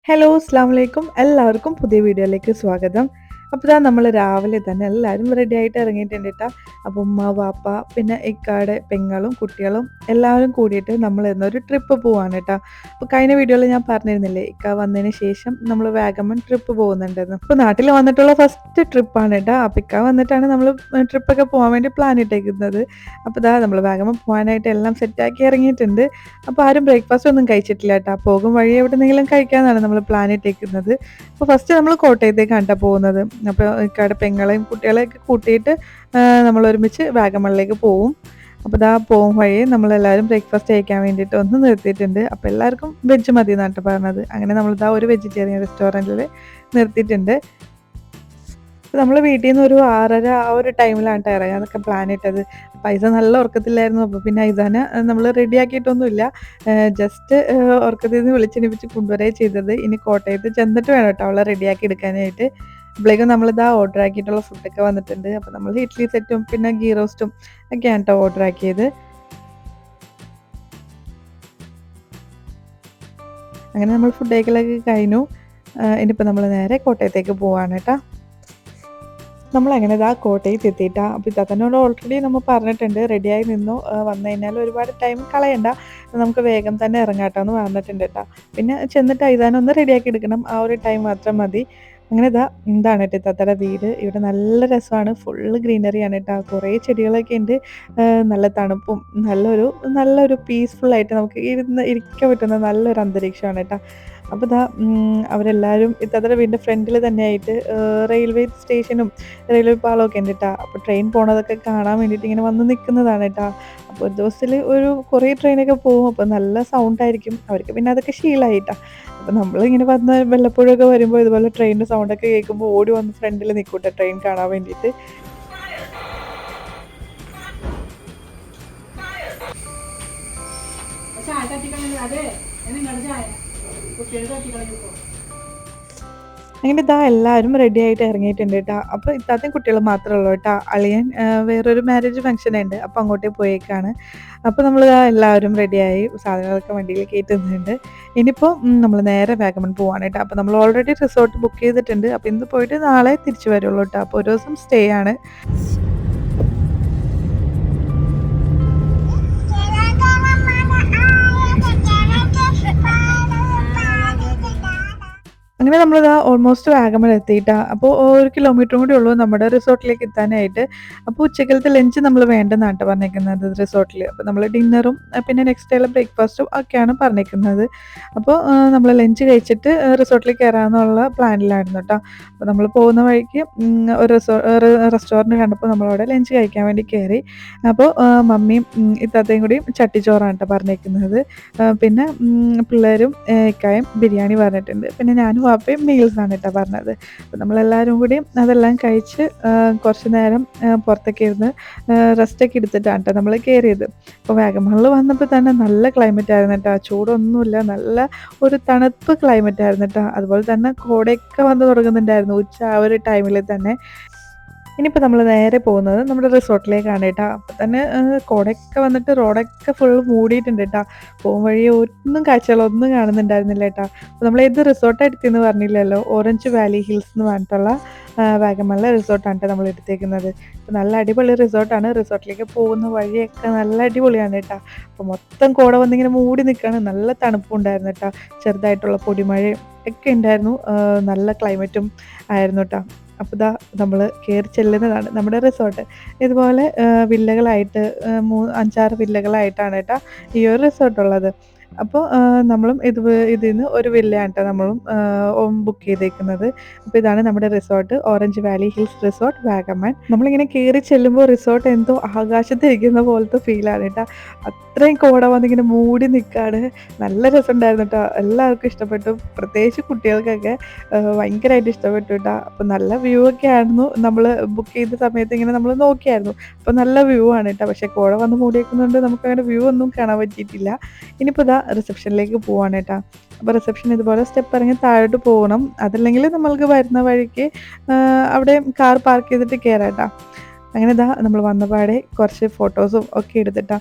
Hello അസ്സലാമു അലൈക്കും. എല്ലാവർക്കും പുതിയ വീഡിയോയിലേക്ക് സ്വാഗതം. അപ്പോൾ നമ്മൾ രാവിലെ തന്നെ എല്ലാവരും റെഡി ആയിട്ട് ഇറങ്ങിയിട്ടുണ്ട് ട്ടോ. അപ്പോൾ ഉമ്മ, വാപ്പ, പിന്നെ ഇക്കാടെ പെങ്ങളും കുട്ടികളും എല്ലാവരും കൂടിയിട്ട് നമ്മൾ ഇന്നൊരു ട്രിപ്പ് പോവാണ് ട്ടോ. അപ്പോൾ കഴിഞ്ഞ വീഡിയോയിൽ ഞാൻ പറഞ്ഞിരുന്നില്ലേ ഇക്ക വന്നതിന് ശേഷം നമ്മൾ വാഗമൺ ട്രിപ്പ് പോകുന്നുണ്ടെന്ന്. അപ്പോൾ നാട്ടിൽ വന്നിട്ടുള്ള ഫസ്റ്റ് ട്രിപ്പാണ് ട്ടോ. അപ്പോൾ ഇക്ക വന്നിട്ടാണ് നമ്മൾ ട്രിപ്പൊക്കെ പോകാൻ വേണ്ടി പ്ലാൻ ഇട്ടേക്കുന്നത്. അപ്പോൾ നമ്മൾ വാഗമൺ പോകാനായിട്ട് എല്ലാം സെറ്റാക്കി ഇറങ്ങിയിട്ടുണ്ട്. അപ്പോൾ ആരും ബ്രേക്ക്ഫാസ്റ്റ് ഒന്നും കഴിച്ചിട്ടില്ല കേട്ടോ. പോകും വഴി എവിടെന്നെങ്കിലും കഴിക്കാമെന്നാണ് നമ്മൾ പ്ലാൻ ഇട്ടേക്കുന്നത്. അപ്പോൾ ഫസ്റ്റ് നമ്മൾ കോട്ടയത്തേക്കാണ് കേട്ടോ പോകുന്നത്. അപ്പോൾ ഇക്കയുടെ പെങ്ങളെയും കുട്ടികളെയൊക്കെ കൂട്ടിയിട്ട് നമ്മൾ ഒരുമിച്ച് വാഗമണിലേക്ക് പോവും. അപ്പോൾ പോകും വഴി നമ്മളെല്ലാവരും ബ്രേക്ക്ഫാസ്റ്റ് കഴിക്കാൻ വേണ്ടിയിട്ട് ഒന്ന് നിർത്തിയിട്ടുണ്ട്. അപ്പോൾ എല്ലാവർക്കും വെജ് മതി എന്നാണ് കേട്ടോ പറഞ്ഞത്. അങ്ങനെ നമ്മൾ ഒരു വെജിറ്റേറിയൻ റെസ്റ്റോറൻറ്റിൽ നിർത്തിയിട്ടുണ്ട്. നമ്മൾ വീട്ടിൽ നിന്ന് ഒരു 6:30 ആ ഒരു ടൈമിലാണ് കേട്ടോ ഇറങ്ങാനൊക്കെ പ്ലാൻ ഇട്ടത്. പൈസ നല്ല ഉറക്കത്തിലായിരുന്നു. അപ്പോൾ പിന്നെ ഐസാനെ നമ്മൾ റെഡിയാക്കിയിട്ടൊന്നുമില്ല. ജസ്റ്റ് ഉറക്കത്തിൽ നിന്ന് വിളിച്ചെണിപ്പിച്ച് കൊണ്ടുവരികയാണ് ചെയ്തത്. ഇനി കോട്ടയത്ത് ചെന്നിട്ട് വേണം കേട്ടോ അവളെ റെഡിയാക്കി എടുക്കാനായിട്ട്. അപ്പോഴേക്കും ഓർഡർ ആക്കിയിട്ടുള്ള ഫുഡൊക്കെ വന്നിട്ടുണ്ട്. അപ്പോൾ നമ്മൾ ഇഡ്ഡലി സെറ്റും പിന്നെ ഗീ റോസ്റ്റും ഒക്കെയാണ് കേട്ടോ ഓർഡർ ആക്കിയത്. അങ്ങനെ നമ്മൾ ഫുഡ് കഴിക്കലൊക്കെ കഴിഞ്ഞു. ഇനിയിപ്പോൾ നമ്മൾ നേരെ കോട്ടയത്തേക്ക് പോവാണ് കേട്ടോ. നമ്മളങ്ങനെ കോട്ടയത്ത് എത്തിയിട്ടാണ്. അപ്പോൾ ഇത്താത്തനോട് ഓൾറെഡി നമ്മൾ പറഞ്ഞിട്ടുണ്ട് റെഡിയായി നിന്നു, വന്നു കഴിഞ്ഞാൽ ഒരുപാട് ടൈം കളയണ്ട, നമുക്ക് വേഗം തന്നെ ഇറങ്ങാട്ടോ എന്ന് പറഞ്ഞിട്ടുണ്ട് കേട്ടോ. പിന്നെ ചെന്നിട്ട് ഐതാനൊന്ന് റെഡിയാക്കി എടുക്കണം, ആ ഒരു ടൈം മാത്രം മതി. അങ്ങനെ എന്താണ് കേട്ടോ ഇത്താത്തയുടെ വീട്. ഇവിടെ നല്ല രസമാണ്, ഫുള്ള് ഗ്രീനറിയാണ് കേട്ടോ, കുറേ ചെടികളൊക്കെ ഉണ്ട്, നല്ല തണുപ്പും നല്ലൊരു പീസ്ഫുള്ളായിട്ട് നമുക്ക് ഇരിക്കാൻ പറ്റുന്ന നല്ലൊരു അന്തരീക്ഷമാണ് കേട്ടോ. അപ്പോൾ അവരെല്ലാവരും ഇത്താത്തയുടെ വീടിൻ്റെ ഫ്രണ്ടിൽ തന്നെയായിട്ട് റെയിൽവേ സ്റ്റേഷനും റെയിൽവേ പാളമൊക്കെ ഉണ്ട് കേട്ടോ. അപ്പോൾ ട്രെയിൻ പോണതൊക്കെ കാണാൻ വേണ്ടിയിട്ട് ഇങ്ങനെ വന്ന് നിൽക്കുന്നതാണ് കേട്ടോ. അപ്പോൾ ഒരു ദിവസത്തിൽ കുറേ ട്രെയിനൊക്കെ പോകും. അപ്പോൾ നല്ല സൗണ്ടായിരിക്കും അവർക്ക്, പിന്നെ അതൊക്കെ ശീലമായിട്ടാണ്. അപ്പോൾ നമ്മളിങ്ങനെ വന്ന് വല്ലപ്പോഴൊക്കെ വരുമ്പോൾ ഇതുപോലെ ട്രെയിനിൻ്റെ സൗണ്ടൊക്കെ കേൾക്കുമ്പോൾ ഓടി വന്ന് ഫ്രണ്ടിൽ നിൽക്കൂട്ടെ ട്രെയിൻ കാണാൻ വേണ്ടിയിട്ട്. അങ്ങനെ എല്ലാവരും റെഡി ആയിട്ട് ഇറങ്ങിയിട്ടുണ്ട് കേട്ടോ. അപ്പോൾ ഇത്താത്തയും കുട്ടികൾ മാത്രമേ ഉള്ളൂ കേട്ടോ. അളിയൻ വേറൊരു മാരേജ് ഫംഗ്ഷൻ ഉണ്ട്, അപ്പോൾ അങ്ങോട്ടേ പോയേക്കാണ്. അപ്പോൾ നമ്മൾ എല്ലാവരും റെഡിയായി സാധനങ്ങളൊക്കെ വണ്ടിയിൽ കയറ്റുന്നുണ്ട്. ഇനിയിപ്പോൾ നമ്മൾ നേരെ വാഗമൺ പോവാണ് കേട്ടോ. അപ്പോൾ നമ്മൾ ഓൾറെഡി റിസോർട്ട് ബുക്ക് ചെയ്തിട്ടുണ്ട്. അപ്പോൾ ഇന്ന് പോയിട്ട് നാളെ തിരിച്ചു വരുള്ളൂ കേട്ടോ. അപ്പോൾ ഒരു ദിവസം സ്റ്റേ ആണ്. അങ്ങനെ നമ്മളിതാ ഓൾമോസ്റ്റ് വാഗമൺ എത്തിയിട്ടാണ്. അപ്പോൾ 1 കിലോമീറ്ററും കൂടി ഉള്ളൂ നമ്മുടെ റിസോർട്ടിലേക്ക് എത്താനായിട്ട്. അപ്പോൾ ഉച്ചക്കലത്തെ ലഞ്ച് നമ്മൾ വേണ്ടെന്നാണ് പറഞ്ഞേക്കുന്നത് റിസോർട്ടിൽ. അപ്പോൾ നമ്മൾ ഡിന്നറും പിന്നെ നെക്സ്റ്റ് ഡേയിലെ ബ്രേക്ക്ഫാസ്റ്റും ഒക്കെയാണ് പറഞ്ഞേക്കുന്നത്. അപ്പോൾ നമ്മൾ ലഞ്ച് കഴിച്ചിട്ട് റിസോർട്ടിലേക്ക് കയറാമെന്നുള്ള പ്ലാനിലായിരുന്നു കേട്ടോ. അപ്പോൾ നമ്മൾ പോകുന്ന വഴിക്ക് ഒരു റെസ്റ്റോറൻറ്റ് കണ്ടപ്പോൾ നമ്മളവിടെ ലഞ്ച് കഴിക്കാൻ വേണ്ടി കയറി. അപ്പോൾ മമ്മിയും ഇത്താത്തയും കൂടി ചട്ടിച്ചോറാണ് കേട്ടോ പറഞ്ഞേക്കുന്നത്. പിന്നെ പിള്ളേരും ഇക്കായും ബിരിയാണി പറഞ്ഞിട്ടുണ്ട്. പിന്നെ ഞാനും വാപ്പയും മീൽസാണ് കേട്ടോ പറഞ്ഞത്. അപ്പോൾ നമ്മളെല്ലാവരും കൂടി അതെല്ലാം കഴിച്ച് കുറച്ച് നേരം പുറത്തൊക്കെ ഇരുന്ന് റെസ്റ്റൊക്കെ എടുത്തിട്ടാണ് കേട്ടോ നമ്മൾ കയറിയത്. അപ്പോൾ വാഗമണിൽ വന്നപ്പോൾ തന്നെ നല്ല ക്ലൈമറ്റ് ആയിരുന്നു കേട്ടോ, ചൂടൊന്നുമില്ല, നല്ല ഒരു തണുപ്പ് ക്ലൈമറ്റ് ആയിരുന്നു കേട്ടോ. അതുപോലെ തന്നെ കോടയൊക്കെ വന്ന് തുടങ്ങുന്നുണ്ടായിരുന്നു ഉച്ച ആ ഒരു ടൈമിൽ തന്നെ. ഇനിയിപ്പോൾ നമ്മൾ നേരെ പോകുന്നത് നമ്മുടെ റിസോർട്ടിലേക്കാണ് കേട്ടോ. അപ്പോൾ തന്നെ കോടയൊക്കെ വന്നിട്ട് റോഡൊക്കെ ഫുൾ മൂടിയിട്ടുണ്ട് കേട്ടോ. പോകും വഴി ഒന്നും കാഴ്ചകളൊന്നും കാണുന്നുണ്ടായിരുന്നില്ല കേട്ടോ. അപ്പോൾ നമ്മൾ ഏത് റിസോർട്ടാണ് എടുത്തതെന്ന് പറഞ്ഞില്ലല്ലോ, ഓറഞ്ച് വാലി ഹിൽസ് എന്ന് പറഞ്ഞിട്ടുള്ള വാഗമണിലെ റിസോർട്ടാണ് കേട്ടോ നമ്മൾ എടുത്തേക്കുന്നത്. അപ്പോൾ നല്ല അടിപൊളി റിസോർട്ടാണ്. റിസോർട്ടിലേക്ക് പോകുന്ന വഴിയൊക്കെ നല്ല അടിപൊളിയാണ് കേട്ടോ. അപ്പോൾ മൊത്തം കോട വന്നിങ്ങനെ മൂടി നിൽക്കുകയാണ്, നല്ല തണുപ്പുണ്ടായിരുന്നു കേട്ടോ, ചെറുതായിട്ടുള്ള പൊടിമഴയും ഒക്കെ ഉണ്ടായിരുന്നു, നല്ല ക്ലൈമറ്റും ആയിരുന്നു കേട്ടോ. അപ്പോൾ നമ്മൾ കയറി ചെല്ലുന്നതാണ് നമ്മുടെ റിസോർട്ട്. ഇതുപോലെ വില്ലകളായിട്ട് 5-6 വില്ലകളായിട്ടാണ് കേട്ടോ ഈ ഒരു റിസോർട്ടുള്ളത്. അപ്പോൾ നമ്മളും ഇതിൽ നിന്ന് ഒരു വില്ലയാണ് കേട്ടോ നമ്മളും ബുക്ക് ചെയ്തേക്കുന്നത്. അപ്പോൾ ഇതാണ് നമ്മുടെ resort, orange Valley hills resort Vagamon. നമ്മളിങ്ങനെ കയറി ചെല്ലുമ്പോൾ റിസോർട്ട് എന്തോ ആകാശത്തിരിക്കുന്ന പോലത്തെ ഫീലാണ് കേട്ടോ. അത്രയും കോട വന്നിങ്ങനെ മൂടി നിൽക്കുകയാണ്. നല്ല രസമുണ്ടായിരുന്നു കേട്ടോ, എല്ലാവർക്കും ഇഷ്ടപ്പെട്ടു, പ്രത്യേകിച്ച് കുട്ടികൾക്കൊക്കെ ഭയങ്കരമായിട്ട് ഇഷ്ടപ്പെട്ടു കേട്ടോ. അപ്പോൾ നല്ല വ്യൂ ഒക്കെ ആയിരുന്നു. നമ്മൾ ബുക്ക് ചെയ്ത സമയത്ത് ഇങ്ങനെ നമ്മൾ നോക്കിയായിരുന്നു, അപ്പോൾ നല്ല വ്യൂ ആണ് കേട്ടോ. പക്ഷേ കോട വന്ന് മൂടിയേക്കുന്നതുകൊണ്ട് നമുക്കങ്ങനെ വ്യൂ ഒന്നും കാണാൻ പറ്റിയിട്ടില്ല. ഇനിയിപ്പോൾ റിസപ്ഷനിലേക്ക് പോവാണ് കേട്ടോ. അപ്പോൾ റിസപ്ഷൻ ഇതുപോലെ സ്റ്റെപ്പ് ഇറങ്ങി താഴോട്ട് പോകണം, അതല്ലെങ്കിൽ നമ്മൾക്ക് വരുന്ന വഴിക്ക് അവിടെ കാർ പാർക്ക് ചെയ്തിട്ട് കയറാം കേട്ടോ. അങ്ങനെ ഇതാ നമ്മൾ വന്നപാടെ കുറച്ച് ഫോട്ടോസും ഒക്കെ എടുത്തിട്ടാ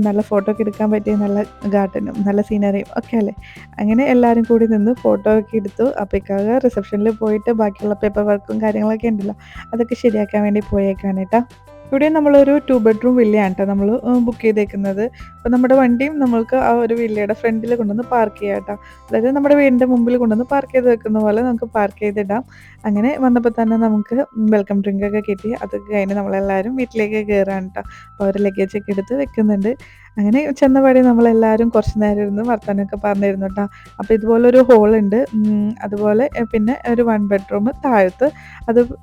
നല്ല ഫോട്ടോ ഒക്കെ എടുക്കാൻ പറ്റിയ നല്ല ഗാർഡനും നല്ല സീനറിയും ഒക്കെ അല്ലേ. അങ്ങനെ എല്ലാവരും കൂടി നിന്ന് ഫോട്ടോ ഒക്കെ എടുത്തു. അപ്പോൾ ഇക്കാക്ക റിസപ്ഷനിൽ പോയിട്ട് ബാക്കിയുള്ള പേപ്പർ വർക്കും കാര്യങ്ങളൊക്കെ ഉണ്ടല്ലോ അതൊക്കെ ശരിയാക്കാൻ വേണ്ടി പോയേക്കാണ് കേട്ടോ. ഇവിടെ നമ്മളൊരു 2 ബെഡ്റൂം വില്ലയാണ് കേട്ടോ നമ്മൾ ബുക്ക് ചെയ്തേക്കുന്നത്. അപ്പോൾ നമ്മുടെ വണ്ടിയും നമ്മൾക്ക് ആ ഒരു വില്ലയുടെ ഫ്രണ്ടിൽ കൊണ്ടുവന്ന് പാർക്ക് ചെയ്യാം കേട്ടോ. അതായത് നമ്മുടെ വീടിൻ്റെ മുമ്പിൽ കൊണ്ടുവന്ന് പാർക്ക് ചെയ്ത് വെക്കുന്ന പോലെ നമുക്ക് പാർക്ക് ചെയ്തിടാം. അങ്ങനെ വന്നപ്പോൾ തന്നെ നമുക്ക് വെൽക്കം ഡ്രിങ്കൊക്കെ കിട്ടി. അതൊക്കെ കഴിഞ്ഞ് നമ്മളെല്ലാവരും വീട്ടിലേക്ക് കയറാണ് കേട്ടോ. അപ്പോൾ അവർ ലഗേജൊക്കെ എടുത്ത് വെക്കുന്നുണ്ട്. അങ്ങനെ ചെന്നപാടെ നമ്മളെല്ലാവരും കുറച്ച് നേരം ഇരുന്ന് വർത്താനമൊക്കെ പറഞ്ഞിരുന്നു കേട്ടോ. അപ്പോൾ ഇതുപോലൊരു ഹോളുണ്ട്. അതുപോലെ പിന്നെ ഒരു 1 ബെഡ്റൂം താഴത്ത്.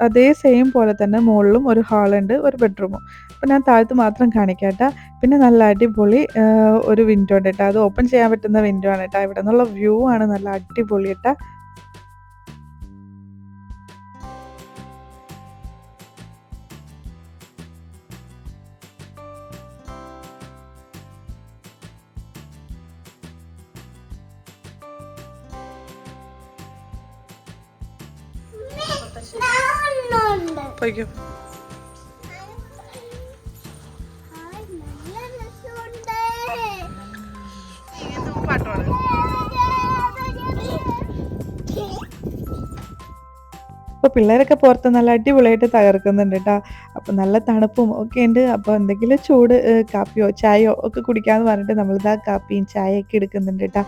അതേ സെയിം പോലെ തന്നെ മുകളിലും ഒരു ഹാളുണ്ട്, ഒരു ബെഡ്റൂമും. അപ്പോൾ ഞാൻ താഴത്ത് മാത്രം കാണിക്കാം കേട്ടോ. പിന്നെ നല്ല അടിപൊളി ഒരു വിൻഡോ ഉണ്ട് കേട്ടോ. അത് ഓപ്പൺ ചെയ്യാൻ പറ്റുന്ന വിൻഡോ ആണ് കേട്ടോ. ഇവിടെ നിന്നുള്ള വ്യൂ ആണ് നല്ല അടിപൊളി കേട്ടോ. പോയിക്കോ. അപ്പോൾ പിള്ളേരൊക്കെ പുറത്ത് നല്ല അടിപൊളിയായിട്ട് തകർക്കുന്നുണ്ട് കേട്ടോ. അപ്പോൾ നല്ല തണുപ്പും ഒക്കെ ഉണ്ട്. അപ്പോൾ എന്തെങ്കിലും ചൂട് കാപ്പിയോ ചായയോ ഒക്കെ കുടിക്കാമെന്ന് പറഞ്ഞിട്ട് നമ്മളിതാ കാപ്പിയും ചായയൊക്കെ എടുക്കുന്നുണ്ട് കേട്ടോ.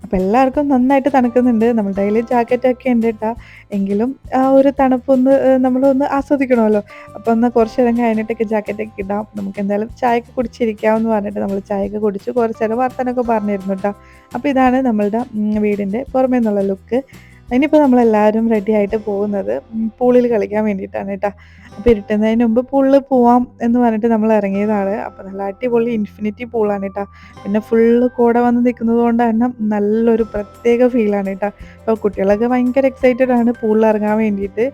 അപ്പോൾ എല്ലാവർക്കും നന്നായിട്ട് തണുക്കുന്നുണ്ട്. നമ്മുടെ കയ്യിൽ ജാക്കറ്റൊക്കെ ഉണ്ട് കേട്ടോ. എങ്കിലും ആ ഒരു തണുപ്പൊന്ന് നമ്മളൊന്ന് ആസ്വദിക്കണമല്ലോ. അപ്പോൾ ഒന്ന് കുറച്ച് നേരം കഴിഞ്ഞിട്ടൊക്കെ ജാക്കറ്റൊക്കെ ഇടാം. നമുക്ക് എന്തായാലും ചായയൊക്കെ കുടിച്ചിരിക്കാമെന്ന് പറഞ്ഞിട്ട് നമ്മൾ ചായയൊക്കെ കുടിച്ച് കുറച്ച് നേരം വർത്താനമൊക്കെ പറഞ്ഞിരുന്നു കേട്ടോ. അപ്പോൾ ഇതാണ് നമ്മളുടെ വീടിൻ്റെ പുറമേ നിന്നുള്ള ലുക്ക്. ഇനിയിപ്പോൾ നമ്മളെല്ലാവരും റെഡി ആയിട്ട് പോകുന്നത് പൂളിൽ കളിക്കാൻ വേണ്ടിയിട്ടാണ് കേട്ടോ. അപ്പോൾ ഇരുട്ടുന്നതിന് മുമ്പ് പൂളിൽ പോവാം എന്ന് പറഞ്ഞിട്ട് നമ്മൾ ഇറങ്ങിയതാണ്. അപ്പോൾ നല്ല അടിപൊളി ഇൻഫിനിറ്റി പൂളാണ് കേട്ടോ. പിന്നെ ഫുള്ള് കോട വന്ന് നിൽക്കുന്നത് കൊണ്ട് തന്നെ നല്ലൊരു പ്രത്യേക ഫീലാണ് കേട്ടോ. അപ്പോൾ കുട്ടികളൊക്കെ ഭയങ്കര എക്സൈറ്റഡ് ആണ് പൂളിൽ ഇറങ്ങാൻ വേണ്ടിയിട്ട്.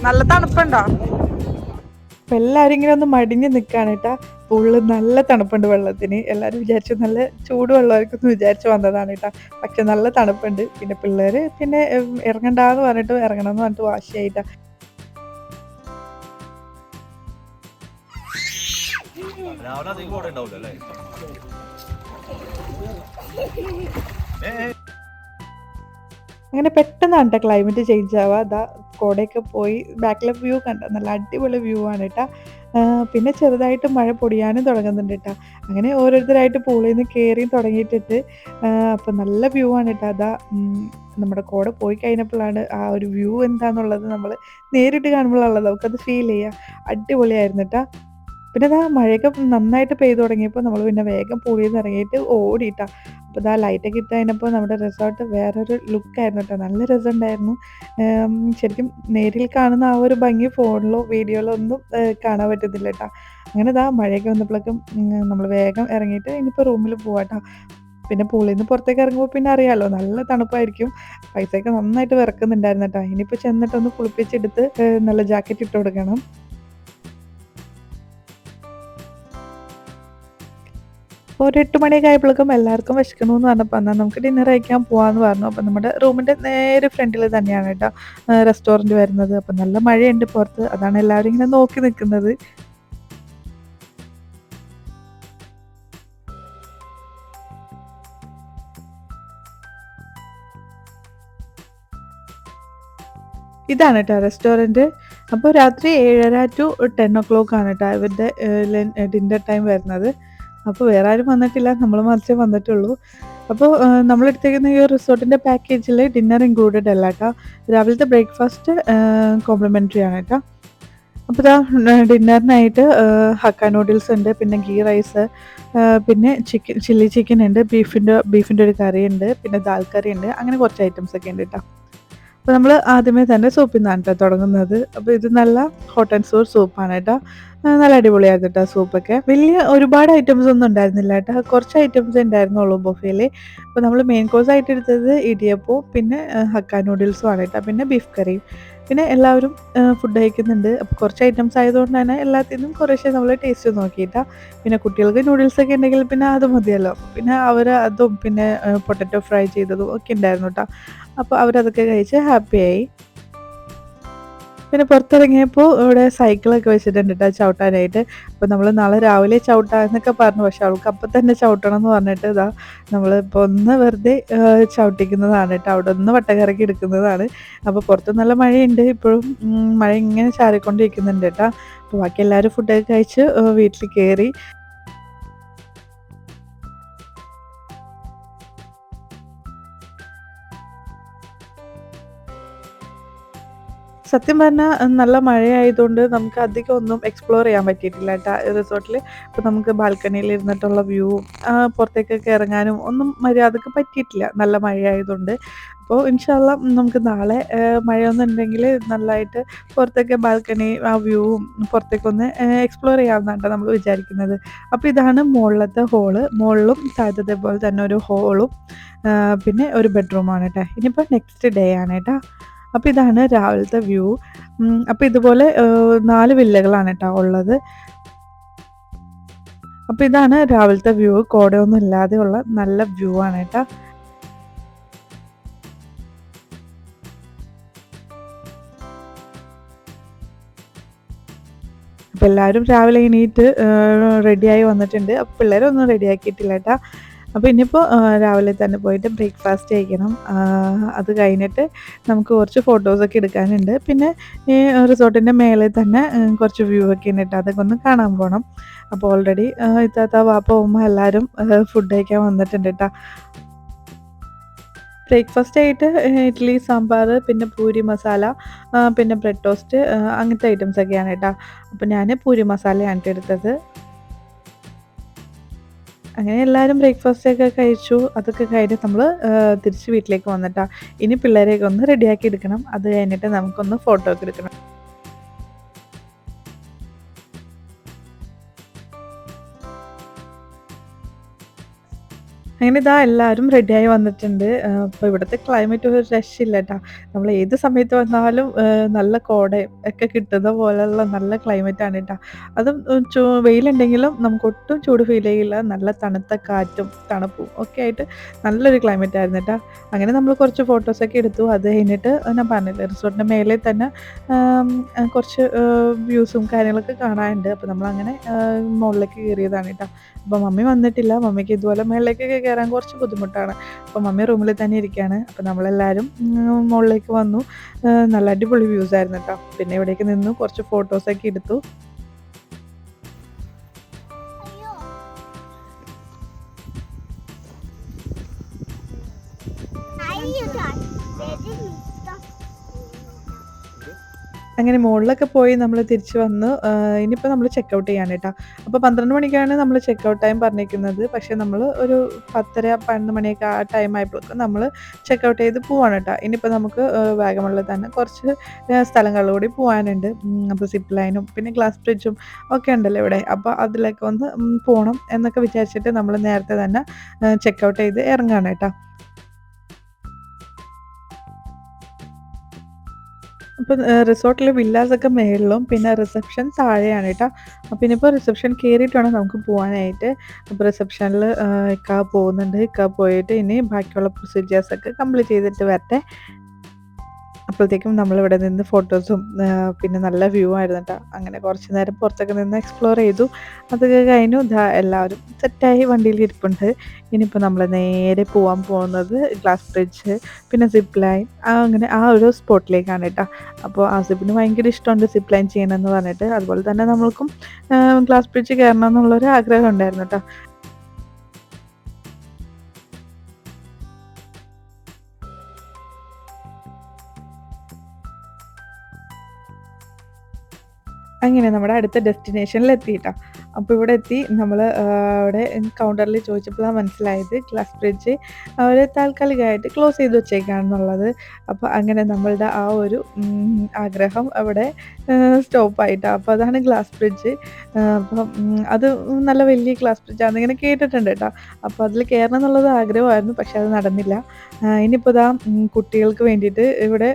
നല്ല തണുപ്പുണ്ടോ? അപ്പോൾ എല്ലാവരും ഇങ്ങനെ ഒന്ന് മടിഞ്ഞ് നിൽക്കുകയാണ് കേട്ടോ. പൂളിൽ നല്ല തണുപ്പുണ്ട് വെള്ളത്തിന്. എല്ലാവരും വിചാരിച്ചു നല്ല ചൂട് വെള്ളമായിരിക്കും എന്ന് വിചാരിച്ച് വന്നതാണ് കേട്ടോ. പക്ഷെ നല്ല തണുപ്പുണ്ട്. പിന്നെ പിള്ളേർ പിന്നെ ഇറങ്ങണ്ടാന്ന് പറഞ്ഞിട്ട് ഇറങ്ങണമെന്ന് പറഞ്ഞിട്ട് വാശിയായിട്ടാ. അങ്ങനെ പെട്ടെന്നാണ് കേട്ടോ ക്ലൈമറ്റ് ചേഞ്ച് ആവുക. അതാ കോടയൊക്കെ പോയി ബാക്കിലെ വ്യൂ കണ്ടോ, നല്ല അടിപൊളി വ്യൂ ആണ് കേട്ടോ. പിന്നെ ചെറുതായിട്ട് മഴ പൊടിയാനും തുടങ്ങുന്നുണ്ട് കേട്ടോ. അങ്ങനെ ഓരോരുത്തരായിട്ട് പൂളിൽ നിന്ന് കയറിയും തുടങ്ങിയിട്ടിട്ട് അപ്പോൾ നല്ല വ്യൂ ആണ് കേട്ടോ. അതാ നമ്മുടെ കോട പോയി കഴിഞ്ഞപ്പോഴാണ് ആ ഒരു വ്യൂ എന്താണെന്നുള്ളത് നമ്മൾ നേരിട്ട് കാണുമ്പോഴാണല്ലോ നമുക്കത് ഫീൽ ചെയ്യുക. അടിപൊളിയായിരുന്നു കേട്ടോ. പിന്നെ അതാ മഴയൊക്കെ നന്നായിട്ട് പെയ്തു തുടങ്ങിയപ്പോൾ നമ്മൾ പിന്നെ വേഗം പൂളിൽ നിന്ന് ഇറങ്ങിയിട്ട് ഓടിയിട്ടാ. അപ്പോൾ ഇതാ ലൈറ്റൊക്കെ ഇട്ട് കഴിഞ്ഞപ്പോൾ നമ്മുടെ റിസോർട്ട് വേറൊരു ലുക്കായിരുന്നു കേട്ടോ. നല്ല രസമുണ്ടായിരുന്നു. ശരിക്കും നേരിൽ കാണുന്ന ആ ഒരു ഭംഗി ഫോണിലോ വീഡിയോയിലോ ഒന്നും കാണാൻ പറ്റുന്നില്ല കേട്ടോ. അങ്ങനെ ഇതാ മഴയൊക്കെ വന്നപ്പോഴേക്കും നമ്മൾ വേഗം ഇറങ്ങിയിട്ട് ഇനിയിപ്പോൾ റൂമിൽ പോവാട്ടോ. പിന്നെ പൂളിൽ നിന്ന് പുറത്തേക്ക് ഇറങ്ങുമ്പോൾ പിന്നെ അറിയാമല്ലോ നല്ല തണുപ്പായിരിക്കും. പൈസയൊക്കെ നന്നായിട്ട് വിറക്കുന്നുണ്ടായിരുന്നു കേട്ടോ. ഇനിയിപ്പോൾ ചെന്നിട്ടൊന്ന് കുളിപ്പിച്ചെടുത്ത് നല്ല ജാക്കറ്റ് ഇട്ട് കൊടുക്കണം. അപ്പോൾ ഒരു 8 മണിയൊക്കെ ആയപ്പോഴേക്കും എല്ലാവർക്കും വിശക്കണമെന്ന് പറഞ്ഞപ്പോൾ എന്നാൽ നമുക്ക് ഡിന്നർ കഴിക്കാൻ പോകാമെന്ന് പറഞ്ഞു. അപ്പോൾ നമ്മുടെ റൂമിൻ്റെ നേരെ ഫ്രണ്ടിൽ തന്നെയാണ് കേട്ടോ റെസ്റ്റോറൻറ്റ് വരുന്നത്. അപ്പോൾ നല്ല മഴയുണ്ട് പുറത്ത്. അതാണ് എല്ലാവരും ഇങ്ങനെ നോക്കി നിൽക്കുന്നത്. ഇതാണ് കേട്ടോ റെസ്റ്റോറൻറ്റ്. അപ്പോൾ രാത്രി 7:30 to 10 o'clock ആണ് കേട്ടോ ഇവരുടെ ഡിന്നർ ടൈം വരുന്നത്. അപ്പോൾ വേറെ ആരും വന്നിട്ടില്ല, നമ്മൾ മാത്രമേ വന്നിട്ടുള്ളൂ. അപ്പോൾ നമ്മളെടുത്തേക്കുന്ന ഈ റിസോർട്ടിൻ്റെ പാക്കേജിൽ ഡിന്നർ ഇൻക്ലൂഡഡ് അല്ല കേട്ടോ. രാവിലത്തെ ബ്രേക്ക്ഫാസ്റ്റ് കോംപ്ലിമെൻ്ററി ആണ് കേട്ടോ. അപ്പോൾ ഇതാ ഡിന്നറിനായിട്ട് ഹക്ക നൂഡിൽസ് ഉണ്ട്, പിന്നെ ഗീ റൈസ്, പിന്നെ ചില്ലി ചിക്കൻ ഉണ്ട്, ബീഫിൻ്റെ ഒരു കറി ഉണ്ട്, പിന്നെ ദാൽ കറി ഉണ്ട്. അങ്ങനെ കുറച്ച് ഐറ്റംസ് ഒക്കെ ഉണ്ട് കേട്ടോ. അപ്പോൾ നമ്മൾ ആദ്യമേ തന്നെ സൂപ്പിൽ നിന്നാണ് കേട്ടോ തുടങ്ങുന്നത്. അപ്പോൾ ഇത് നല്ല ഹോട്ട് ആൻഡ് സോർ സൂപ്പാണ് കേട്ടോ. നല്ല അടിപൊളിയായിരുന്നു കേട്ടോ സൂപ്പൊക്കെ. വലിയ ഒരുപാട് ഐറ്റംസ് ഒന്നും ഉണ്ടായിരുന്നില്ല കേട്ടോ. കുറച്ച് ഐറ്റംസേ ഉണ്ടായിരുന്നുള്ളൂ ബൊഫേയിൽ. അപ്പോൾ നമ്മൾ മെയിൻ കോഴ്സ് ആയിട്ട് എടുത്തത് ഇടിയപ്പവും പിന്നെ ഹക്ക നൂഡിൽസും ആണ് കേട്ടോ. പിന്നെ ബീഫ് കറിയും. പിന്നെ എല്ലാവരും ഫുഡ് കഴിക്കുന്നുണ്ട്. അപ്പോൾ കുറച്ച് ഐറ്റംസ് ആയതുകൊണ്ട് തന്നെ എല്ലാത്തിനും കുറേശ്ശെ നമ്മൾ ടേസ്റ്റ് നോക്കിയിട്ടാണ്. പിന്നെ കുട്ടികൾക്ക് നൂഡിൽസൊക്കെ ഉണ്ടെങ്കിൽ പിന്നെ അത് മതിയല്ലോ. പിന്നെ അവർ അതും പിന്നെ പൊട്ടറ്റോ ഫ്രൈ ചെയ്തതും ഒക്കെ ഉണ്ടായിരുന്നു കേട്ടോ. അപ്പോൾ അവരതൊക്കെ കഴിച്ച് ഹാപ്പിയായി. പിന്നെ പുറത്തിറങ്ങിയപ്പോൾ ഇവിടെ സൈക്കിളൊക്കെ വെച്ചിട്ടുണ്ട് കേട്ടോ ചവിട്ടാനായിട്ട്. അപ്പോൾ നമ്മൾ നാളെ രാവിലെ ചവിട്ടാമെന്നൊക്കെ പറഞ്ഞു. പക്ഷെ അവൾക്ക് അപ്പം തന്നെ ചവിട്ടണം എന്ന് പറഞ്ഞിട്ട് ഇതാ നമ്മളിപ്പോൾ ഒന്ന് വെറുതെ ചവിട്ടിക്കുന്നതാണ് കേട്ടോ. അവിടെ ഒന്ന് വട്ടക്കറക്കി എടുക്കുന്നതാണ്. അപ്പോൾ പുറത്ത് നല്ല മഴയുണ്ട് ഇപ്പോഴും. മഴ ഇങ്ങനെ ചാറിക്കൊണ്ടിരിക്കുന്നുണ്ട് കേട്ടോ. അപ്പോൾ ബാക്കി എല്ലാവരും ഫുഡൊക്കെ കഴിച്ച് വീട്ടിൽ കയറി. സത്യം പറഞ്ഞാൽ നല്ല മഴയായതുകൊണ്ട് നമുക്ക് അധികം ഒന്നും എക്സ്പ്ലോർ ചെയ്യാൻ പറ്റിയിട്ടില്ല കേട്ടോ റിസോർട്ടിൽ. അപ്പോൾ നമുക്ക് ബാൽക്കണിയിൽ ഇരുന്നിട്ടുള്ള വ്യൂവും പുറത്തേക്കൊക്കെ ഇറങ്ങാനും ഒന്നും മര്യാദക്ക് പറ്റിയിട്ടില്ല നല്ല മഴയായതുകൊണ്ട്. അപ്പോൾ ഇൻഷാ അള്ളാ നമുക്ക് നാളെ മഴയൊന്നും ഉണ്ടെങ്കിൽ നല്ലതായിട്ട് പുറത്തൊക്കെ ബാൽക്കണി ആ വ്യൂവും പുറത്തേക്കൊന്ന് എക്സ്പ്ലോർ ചെയ്യാമെന്നാണ് കേട്ടോ നമ്മൾ വിചാരിക്കുന്നത്. അപ്പോൾ ഇതാണ് മുകളിലത്തെ ഹോള്. മുകളിലും താഴത്തെ പോലെ തന്നെ ഒരു ഹോളും പിന്നെ ഒരു ബെഡ്റൂമാണ് കേട്ടോ. ഇനിയിപ്പോൾ നെക്സ്റ്റ് ഡേ ആണ് കേട്ടോ. അപ്പോൾ ഇതാണ് രാവിലത്തെ വ്യൂ. അപ്പോൾ ഇതുപോലെ 4 വില്ലകളാണ് കേട്ടോ ഉള്ളത്. അപ്പോൾ ഇതാണ് രാവിലത്തെ വ്യൂ. കോടയൊന്നും ഇല്ലാതെയുള്ള നല്ല വ്യൂ ആണ് കേട്ടോ. അപ്പോൾ എല്ലാവരും രാവിലെ എണീറ്റ് റെഡിയായി വന്നിട്ടുണ്ട്. അപ്പോൾ പിള്ളേരൊന്നും റെഡിയാക്കിയിട്ടില്ല കേട്ടോ. അപ്പോൾ ഇനിയിപ്പോൾ രാവിലെ തന്നെ പോയിട്ട് ബ്രേക്ക്ഫാസ്റ്റ് കഴിക്കണം. അത് കഴിഞ്ഞിട്ട് നമുക്ക് കുറച്ച് ഫോട്ടോസൊക്കെ എടുക്കാനുണ്ട്. പിന്നെ ഈ റിസോർട്ടിൻ്റെ മേലെ തന്നെ കുറച്ച് വ്യൂ ഒക്കെ ഉണ്ട് കേട്ടോ. അതൊക്കെ ഒന്ന് കാണാൻ പോകണം. അപ്പോൾ ഓൾറെഡി ഇത്താത്ത വാപ്പ ഉമ്മ എല്ലാവരും ഫുഡ് കഴിക്കാൻ വന്നിട്ടുണ്ട് കേട്ടോ. ബ്രേക്ക്ഫാസ്റ്റ് ആയിട്ട് ഇഡ്ഡലി സാമ്പാർ പിന്നെ പൂരി മസാല പിന്നെ ബ്രെഡ് ടോസ്റ്റ് അങ്ങനത്തെ ഐറ്റംസൊക്കെയാണ് കേട്ടോ. അപ്പോൾ ഞാൻ പൂരി മസാലയാണ് എടുത്തത്. അങ്ങനെ എല്ലാവരും ബ്രേക്ക്ഫാസ്റ്റൊക്കെ കഴിച്ചു. അതൊക്കെ കഴിഞ്ഞ് നമ്മൾ തിരിച്ച് വീട്ടിലേക്ക് വന്നിട്ടാണ്. ഇനി പിള്ളേരെയൊക്കെ ഒന്ന് റെഡിയാക്കി എടുക്കണം. അത് കഴിഞ്ഞിട്ട് നമുക്കൊന്ന് ഫോട്ടോ ഒക്കെ എടുക്കണം. അങ്ങനെ ഇതാ എല്ലാവരും റെഡിയായി വന്നിട്ടുണ്ട്. അപ്പോൾ ഇവിടുത്തെ ക്ലൈമറ്റ് ഒരു രക്ഷയില്ല കേട്ടോ. നമ്മൾ ഏത് സമയത്ത് വന്നാലും നല്ല കോടയും ഒക്കെ കിട്ടുന്ന പോലെയുള്ള നല്ല ക്ലൈമറ്റാണ് കേട്ടോ. അതും വെയിലുണ്ടെങ്കിലും നമുക്ക് ഒട്ടും ചൂട് ഫീൽ ചെയ്യില്ല. നല്ല തണുത്ത കാറ്റും തണുപ്പും ഒക്കെ ആയിട്ട് നല്ലൊരു ക്ലൈമറ്റ് ആയിരുന്നു കേട്ടോ. അങ്ങനെ നമ്മൾ കുറച്ച് ഫോട്ടോസൊക്കെ എടുത്തു. അത് കഴിഞ്ഞിട്ട് ഞാൻ പറഞ്ഞില്ലേ റിസോർട്ടിൻ്റെ മേലെ തന്നെ കുറച്ച് വ്യൂസും കാര്യങ്ങളൊക്കെ കാണാനുണ്ട്. അപ്പോൾ നമ്മളങ്ങനെ മുകളിലേക്ക് കയറിയതാണ് കേട്ടോ. അപ്പോൾ മമ്മി വന്നിട്ടില്ല. മമ്മിക്ക് ഇതുപോലെ മേളിലേക്കൊക്കെ കയറാൻ കുറച്ച് ബുദ്ധിമുട്ടാണ്. അപ്പോൾ മമ്മി റൂമിൽ തന്നെ ഇരിക്കുകയാണ്. അപ്പോൾ നമ്മളെല്ലാവരും മുകളിലേക്ക് വന്നു. നല്ല അടിപൊളി വ്യൂസ് ആയിരുന്നു കേട്ടോ. പിന്നെ ഇവിടേക്ക് നിന്നു കുറച്ച് ഫോട്ടോസൊക്കെ എടുത്തു. അങ്ങനെ മുകളിലൊക്കെ പോയി നമ്മൾ തിരിച്ച് വന്നു. ഇനിയിപ്പോൾ നമ്മൾ ചെക്കൗട്ട് ചെയ്യാണ് കേട്ടോ. അപ്പോൾ 12 മണിക്കാണ് നമ്മൾ ചെക്കൗട്ട് ടൈം പറഞ്ഞിരിക്കുന്നത്. പക്ഷേ നമ്മൾ ഒരു 10:30 11 മണിയൊക്കെ ആ ടൈം ആയപ്പോഴേക്കും നമ്മൾ ചെക്കൗട്ട് ചെയ്ത് പോവാണ് കേട്ടോ. ഇനിയിപ്പോൾ നമുക്ക് വാഗമണിൽ തന്നെ കുറച്ച് സ്ഥലങ്ങളിലൂടെ പോകാനുണ്ട്. അപ്പോൾ സിപ്പ് ലൈനും പിന്നെ ഗ്ലാസ് ബ്രിഡ്ജും ഒക്കെ ഉണ്ടല്ലോ ഇവിടെ. അപ്പോൾ അതിലൊക്കെ ഒന്ന് പോകണം എന്നൊക്കെ വിചാരിച്ചിട്ട് നമ്മൾ നേരത്തെ തന്നെ ചെക്കൗട്ട് ചെയ്ത് ഇറങ്ങുകയാണ് കേട്ടോ. അപ്പം റിസോർട്ടിലെ വില്ലാസൊക്കെ മേളിലും പിന്നെ റിസപ്ഷൻ താഴെയാണ് കേട്ടോ. അപ്പം ഇനിയിപ്പോൾ റിസപ്ഷൻ കയറിയിട്ട് വേണം നമുക്ക് പോകാനായിട്ട്. അപ്പോൾ റിസപ്ഷനിൽ ഇക്ക പോകുന്നുണ്ട്. ഇക്ക പോയിട്ട് ഇനി ബാക്കിയുള്ള പ്രൊസീജിയേഴ്സൊക്കെ കംപ്ലീറ്റ് ചെയ്തിട്ട് വരട്ടെ. അപ്പോഴത്തേക്കും നമ്മളിവിടെ നിന്ന് ഫോട്ടോസും പിന്നെ നല്ല വ്യൂ ആയിരുന്നു കേട്ടോ. അങ്ങനെ കുറച്ച് നേരം പുറത്തൊക്കെ നിന്ന് എക്സ്പ്ലോർ ചെയ്തു. അതൊക്കെ കഴിഞ്ഞു. എല്ലാവരും സെറ്റായി വണ്ടിയിൽ ഇരിപ്പുണ്ട്. ഇനിയിപ്പോൾ നമ്മൾ നേരെ പോകാൻ പോകുന്നത് ഗ്ലാസ് ബ്രിഡ്ജ് പിന്നെ സിപ്പ് ലൈൻ അങ്ങനെ ആ ഒരു സ്പോട്ടിലേക്കാണ് കേട്ടോ. അപ്പോൾ ആസിഫിന് ഭയങ്കര ഇഷ്ടമുണ്ട് സിപ്പ് ലൈൻ ചെയ്യണമെന്ന് പറഞ്ഞിട്ട്. അതുപോലെ തന്നെ നമ്മൾക്കും ഗ്ലാസ് ബ്രിഡ്ജ് കയറണം എന്നുള്ളൊരു ആഗ്രഹം ഉണ്ടായിരുന്നു കേട്ടോ. അങ്ങനെ നമ്മുടെ അടുത്ത ഡെസ്റ്റിനേഷനിൽ എത്തിയിട്ടാണ്. അപ്പോൾ ഇവിടെ എത്തി നമ്മൾ അവിടെ കൗണ്ടറിൽ ചോദിച്ചപ്പോഴാണ് മനസ്സിലായത് ഗ്ലാസ് ബ്രിഡ്ജ് അവർ താൽക്കാലികമായിട്ട് ക്ലോസ് ചെയ്ത് വെച്ചേക്കാണെന്നുള്ളത്. അപ്പോൾ അങ്ങനെ നമ്മളുടെ ആ ഒരു ആഗ്രഹം അവിടെ സ്റ്റോപ്പായിട്ടാണ്. അപ്പോൾ അതാണ് ഗ്ലാസ് ബ്രിഡ്ജ്. അപ്പം അത് നല്ല വലിയ ഗ്ലാസ് ബ്രിഡ്ജാണെന്ന് ഇങ്ങനെ കേട്ടിട്ടുണ്ട് കേട്ടോ. അപ്പോൾ അതിൽ കയറണം എന്നുള്ളത് ആഗ്രഹമായിരുന്നു, പക്ഷെ അത് നടന്നില്ല. ഇനിയിപ്പോൾ ഇതാ കുട്ടികൾക്ക് വേണ്ടിയിട്ട് ഇവിടെ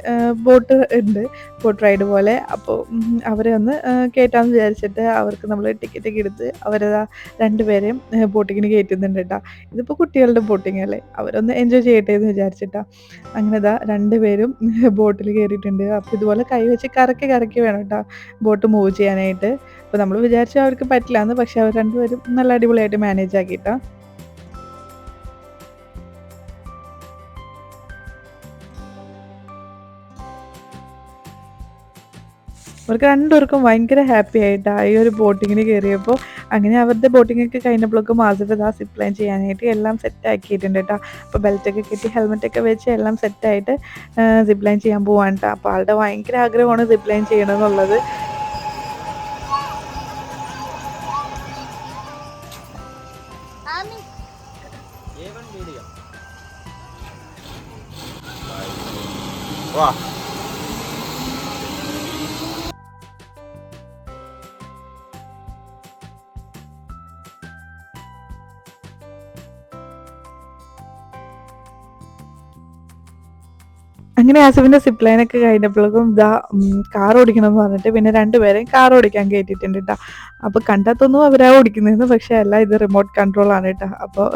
ബോട്ട് ഉണ്ട്, ബോട്ട് റൈഡ് പോലെ. അപ്പോൾ അവരെ ഒന്ന് കയറ്റാമെന്ന് വിചാരിച്ചിട്ട് അവർക്ക് നമ്മൾ ടിക്കറ്റൊക്കെ എടുത്ത് അവരതാ രണ്ടുപേരെയും ബോട്ടിങ്ങിന് കയറ്റുന്നുണ്ട് കേട്ടോ. ഇതിപ്പോൾ കുട്ടികളുടെ ബോട്ടിങ് അല്ലേ, അവരൊന്ന് എൻജോയ് ചെയ്യട്ടെ എന്ന് വിചാരിച്ചിട്ടാ. അങ്ങനെ ഇതാ രണ്ടുപേരും ബോട്ടിൽ കയറിയിട്ടുണ്ട്. അപ്പോൾ ഇതുപോലെ കൈ വെച്ച് കറക്കി കറക്കി വേണം കേട്ടോ ബോട്ട് മൂവ് ചെയ്യാനായിട്ട്. അപ്പോൾ നമ്മൾ വിചാരിച്ചു അവർക്ക് പറ്റില്ല എന്ന്, പക്ഷെ അവർ രണ്ടുപേരും നല്ല അടിപൊളിയായിട്ട് മാനേജ് ആക്കിയിട്ടാ. അവർക്ക് രണ്ടുപേർക്കും ഭയങ്കര ഹാപ്പി ആയിട്ടാണ് ഈ ഒരു ബോട്ടിങ്ങിന് കയറിയപ്പോൾ. അങ്ങനെ അവരുടെ ബോട്ടിങ്ങൊക്കെ കഴിഞ്ഞപ്പോഴൊക്കെ മാസിഫ് ഇതാ സിപ്പ് ലൈൻ ചെയ്യാനായിട്ട് എല്ലാം സെറ്റ് ആക്കിയിട്ടുണ്ട് കേട്ടോ. അപ്പോൾ ബെൽറ്റൊക്കെ കെട്ടി ഹെൽമെറ്റൊക്കെ വെച്ച് എല്ലാം സെറ്റായിട്ട് സിപ്പ് ലൈൻ ചെയ്യാൻ പോവാണ് കേട്ടോ. അപ്പോൾ ആളുടെ ഭയങ്കര ആഗ്രഹമാണ് സിപ്പ് ലൈൻ ചെയ്യണമെന്നുള്ളത്. വാ അങ്ങനെ ആസിഫിൻ്റെ സിപ്പ് ലൈനൊക്കെ കഴിഞ്ഞപ്പോഴേക്കും ഇതാ കാർ ഓടിക്കണം എന്ന് പറഞ്ഞിട്ട് പിന്നെ രണ്ടുപേരെയും കാർ ഓടിക്കാൻ കയറ്റിയിട്ടുണ്ട് കേട്ടോ. അപ്പോൾ കണ്ടാത്തൊന്നും അവരാ ഓടിക്കുന്നതെന്ന്, പക്ഷേ അല്ല, ഇത് റിമോട്ട് കൺട്രോളാണ് കേട്ടോ. അപ്പോൾ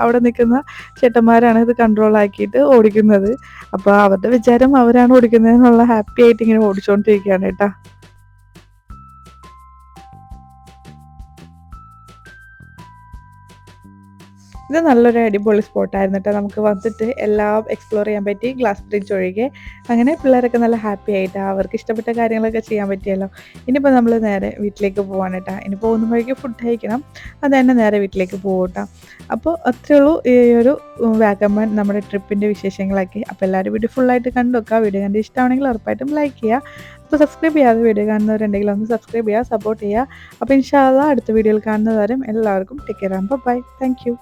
അവിടെ നിൽക്കുന്ന ചേട്ടന്മാരാണ് ഇത് കൺട്രോൾ ആക്കിയിട്ട് ഓടിക്കുന്നത്. അപ്പോൾ അവരുടെ വിചാരം അവരാണ് ഓടിക്കുന്നതെന്നുള്ള ഹാപ്പി ആയിട്ട് ഇങ്ങനെ ഓടിച്ചുകൊണ്ടിരിക്കുകയാണ് കേട്ടോ. ഇത് നല്ലൊരു അടിപൊളി സ്പോട്ടായിരുന്നു കേട്ടോ. നമുക്ക് വന്നിട്ട് എല്ലാം എക്സ്പ്ലോർ ചെയ്യാൻ പറ്റി, ഗ്ലാസ് ബ്രിഡ്ജ് ഒഴികെ. അങ്ങനെ പിള്ളേരൊക്കെ നല്ല ഹാപ്പി ആയിട്ട് അവർക്ക് ഇഷ്ടപ്പെട്ട കാര്യങ്ങളൊക്കെ ചെയ്യാൻ പറ്റിയല്ലോ. ഇനിയിപ്പോൾ നമ്മൾ നേരെ വീട്ടിലേക്ക് പോവാണ് കേട്ടോ. ഇനി പോകുന്ന വഴിക്ക് ഫുഡ് കഴിക്കണം, അത് തന്നെ നേരെ വീട്ടിലേക്ക് പോകും കേട്ടോ. അപ്പോൾ അത്രയേ ഉള്ളൂ ഈ ഒരു വാഗമൺ നമ്മുടെ ട്രിപ്പിൻ്റെ വിശേഷങ്ങളൊക്കെ. അപ്പോൾ എല്ലാവരും വീഡിയോ ഫുള്ളായിട്ട് കണ്ടു വെക്കുക. വീഡിയോ കണ്ട് ഇഷ്ടമാണെങ്കിൽ ഉറപ്പായിട്ടും ലൈക്ക് ചെയ്യുക. അപ്പോൾ സബ്സ്ക്രൈബ് ചെയ്യാതെ വീഡിയോ കാണുന്നവരുണ്ടെങ്കിൽ ഒന്ന് സബ്സ്ക്രൈബ് ചെയ്യുക, സപ്പോർട്ട് ചെയ്യുക. അപ്പോൾ ഇൻഷാ അല്ലാഹ് അടുത്ത വീഡിയോയിൽ കാണുന്നവരും എല്ലാവർക്കും take care. Bye. Thank U.